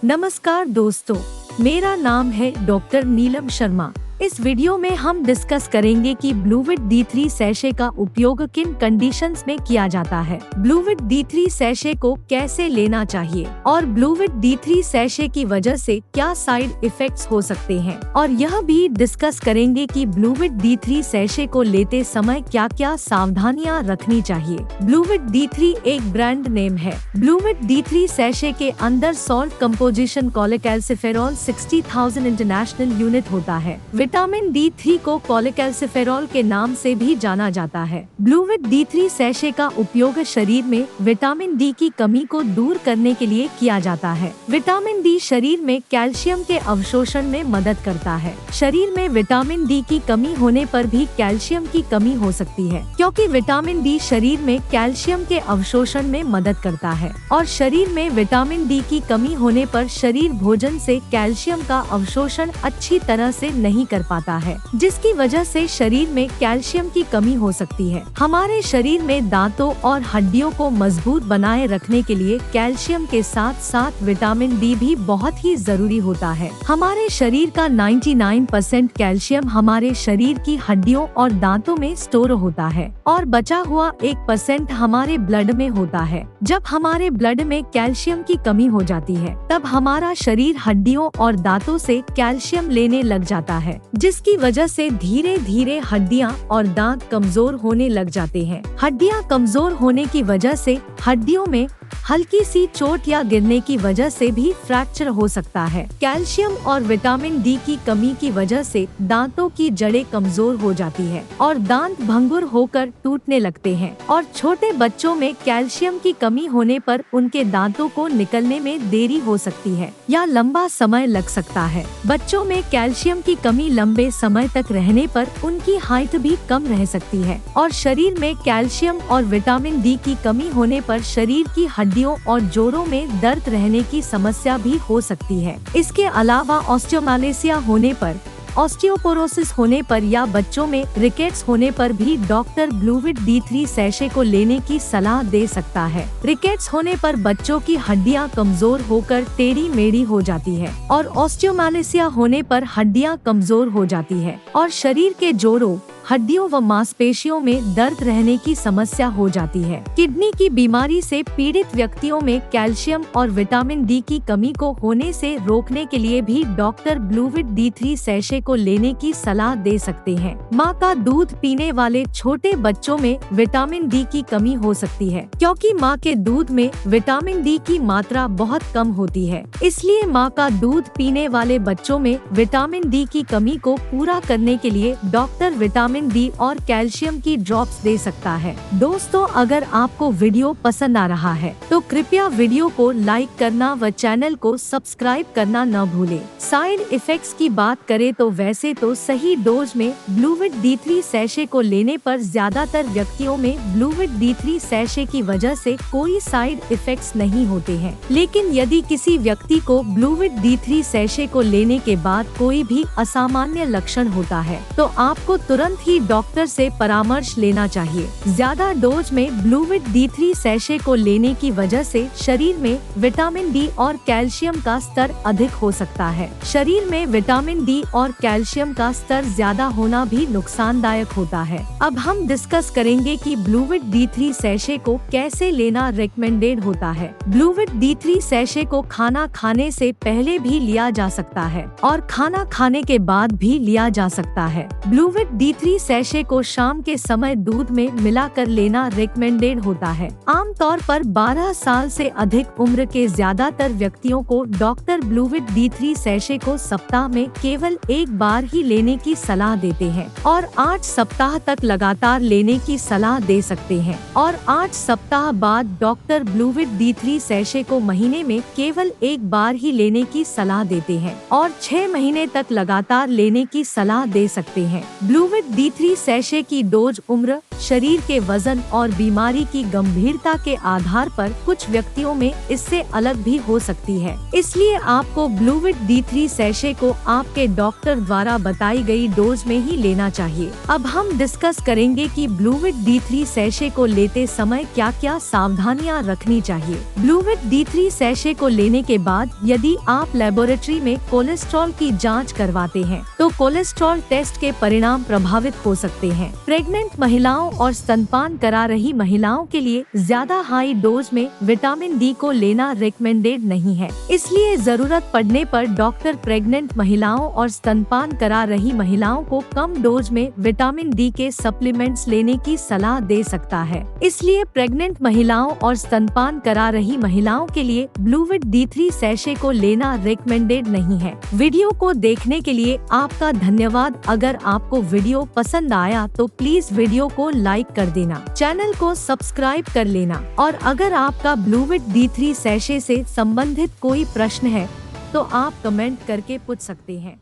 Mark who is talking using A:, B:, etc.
A: नमस्कार दोस्तों, मेरा नाम है डॉक्टर नीलम शर्मा। इस वीडियो में हम डिस्कस करेंगे कि ब्लूविट D3 सैशे का उपयोग किन कंडीशंस में किया जाता है, ब्लूविट D3 सैशे को कैसे लेना चाहिए और ब्लूविट D3 सैशे की वजह से क्या साइड इफेक्ट्स हो सकते हैं, और यह भी डिस्कस करेंगे कि ब्लूविट D3 सैशे को लेते समय क्या क्या सावधानियां रखनी चाहिए। ब्लूविट D3 एक ब्रांड नेम है। ब्लूविट D3 सैशे के अंदर salt composition cholecalciferol 60,000 international unit होता है। विटामिन D3 को कोलेकैल्सिफेरॉल के नाम से भी जाना जाता है। ब्लूविट D3 सैशे का उपयोग शरीर में विटामिन D की कमी को दूर करने के लिए किया जाता है। विटामिन D शरीर में कैल्शियम के अवशोषण में मदद करता है। शरीर में विटामिन D की कमी होने पर भी कैल्शियम की कमी हो सकती है, क्योंकि विटामिन D शरीर में कैल्शियम के अवशोषण में मदद करता है और शरीर में विटामिन D की कमी होने पर शरीर भोजन से कैल्शियम का अवशोषण अच्छी तरह से नहीं कर पाता है, जिसकी वजह से शरीर में कैल्शियम की कमी हो सकती है। हमारे शरीर में दांतों और हड्डियों को मजबूत बनाए रखने के लिए कैल्शियम के साथ साथ विटामिन D भी बहुत ही जरूरी होता है। हमारे शरीर का 99% कैल्शियम हमारे शरीर की हड्डियों और दांतों में स्टोर होता है और बचा हुआ 1% हमारे ब्लड में होता है। जब हमारे ब्लड में कैल्शियम की कमी हो जाती है, तब हमारा शरीर हड्डियों और दांतों से कैल्शियम लेने लग जाता है, जिसकी वजह से धीरे धीरे हड्डियां और दांत कमजोर होने लग जाते हैं। हड्डियां कमजोर होने की वजह से हड्डियों में हल्की सी चोट या गिरने की वजह से भी फ्रैक्चर हो सकता है। कैल्शियम और विटामिन D की कमी की वजह से दांतों की जड़ें कमजोर हो जाती है और दांत भंगुर होकर टूटने लगते हैं, और छोटे बच्चों में कैल्शियम की कमी होने पर उनके दांतों को निकलने में देरी हो सकती है या लंबा समय लग सकता है। बच्चों में कैल्शियम की कमी लंबे समय तक रहने पर उनकी हाइट भी कम रह सकती है, और शरीर में कैल्शियम और विटामिन D की कमी होने पर शरीर की हड्डियों और जोड़ों में दर्द रहने की समस्या भी हो सकती है। इसके अलावा ऑस्टियोमालेसिया होने पर, ऑस्टियोपोरोसिस होने पर या बच्चों में रिकेट्स होने पर भी डॉक्टर ब्लूविट D3 सैशे को लेने की सलाह दे सकता है। रिकेट्स होने पर बच्चों की हड्डियां कमजोर होकर टेढ़ी मेढ़ी हो जाती है और ऑस्टियोमालेसिया होने पर हड्डियां कमजोर हो जाती है और शरीर के जोड़ों, हड्डियों व मांसपेशियों में दर्द रहने की समस्या हो जाती है। किडनी की बीमारी से पीड़ित व्यक्तियों में कैल्शियम और विटामिन D की कमी को होने से रोकने के लिए भी डॉक्टर ब्लूविट D3 सैशे को लेने की सलाह दे सकते हैं। माँ का दूध पीने वाले छोटे बच्चों में विटामिन D की कमी हो सकती है, क्योंकि माँ के दूध में विटामिन D की मात्रा बहुत कम होती है। इसलिए माँ का दूध पीने वाले बच्चों में विटामिन D की कमी को पूरा करने के लिए डॉक्टर विटामिन D और कैल्शियम की ड्रॉप्स दे सकता है। दोस्तों, अगर आपको वीडियो पसंद आ रहा है तो कृपया वीडियो को लाइक करना व चैनल को सब्सक्राइब करना न भूलें। साइड इफेक्ट्स की बात करें तो वैसे तो सही डोज में ब्लूविट D3 सैशे को लेने पर ज्यादातर व्यक्तियों में ब्लूविट D3 सैशे की वजह से कोई साइड इफेक्ट्स नहीं होते हैं, लेकिन यदि किसी व्यक्ति को ब्लूविट D3 सैशे को लेने के बाद कोई भी असामान्य लक्षण होता है तो आपको तुरंत ही डॉक्टर से परामर्श लेना चाहिए। ज्यादा डोज में ब्लूविट D3 सैशे को लेने की वजह से शरीर में विटामिन D और कैल्शियम का स्तर अधिक हो सकता है। शरीर में विटामिन D और कैल्शियम का स्तर ज्यादा होना भी नुकसानदायक होता है। अब हम डिस्कस करेंगे कि ब्लूविट D3 सैशे को कैसे लेना रिकमेंडेड होता है। ब्लूविट D3 सैशे को खाना खाने से पहले भी लिया जा सकता है और खाना खाने के बाद भी लिया जा सकता है। ब्लूविट D3 सैशे को शाम के समय दूध में मिलाकर लेना रिकमेंडेड होता है। आमतौर पर 12 साल से अधिक उम्र के ज्यादातर व्यक्तियों को डॉक्टर ब्लूविट D3 सैशे को सप्ताह में केवल एक बार ही लेने की सलाह देते हैं और 8 सप्ताह तक लगातार लेने की सलाह दे सकते हैं, और 8 सप्ताह बाद डॉक्टर ब्लूविट D3 सैशे को महीने में केवल एक बार ही लेने की सलाह देते हैं और 6 महीने तक लगातार लेने की सलाह दे सकते हैं। ब्लूविट D3 सैशे की डोज उम्र, शरीर के वजन और बीमारी की गंभीरता के आधार पर कुछ व्यक्तियों में इससे अलग भी हो सकती है। इसलिए आपको ब्लूविट D3 सैशे को आपके डॉक्टर डॉक्टर द्वारा बताई गई डोज में ही लेना चाहिए। अब हम डिस्कस करेंगे कि ब्लूविट D3 सैशे को लेते समय क्या क्या सावधानियां रखनी चाहिए। ब्लूविट D3 सैशे को लेने के बाद यदि आप लेबोरेटरी में कोलेस्ट्रॉल की जांच करवाते हैं तो कोलेस्ट्रॉल टेस्ट के परिणाम प्रभावित हो सकते हैं। प्रेग्नेंट महिलाओं और स्तनपान करा रही महिलाओं के लिए ज्यादा हाई डोज में विटामिन डी को लेना रिकमेंडेड नहीं है, इसलिए जरूरत पड़ने पर डॉक्टर प्रेग्नेंट महिलाओं और स्तनपान करा रही महिलाओं को कम डोज में विटामिन डी के सप्लीमेंट्स लेने की सलाह दे सकता है। इसलिए प्रेग्नेंट महिलाओं और स्तनपान करा रही महिलाओं के लिए ब्लूविट D3 सैशे को लेना रिकमेंडेड नहीं है। वीडियो को देखने के लिए आपका धन्यवाद। अगर आपको वीडियो पसंद आया तो प्लीज वीडियो को लाइक कर देना, चैनल को सब्सक्राइब कर लेना और अगर आपका ब्लूविट D3 सैशे से संबंधित कोई प्रश्न है तो आप कमेंट करके पूछ सकते हैं।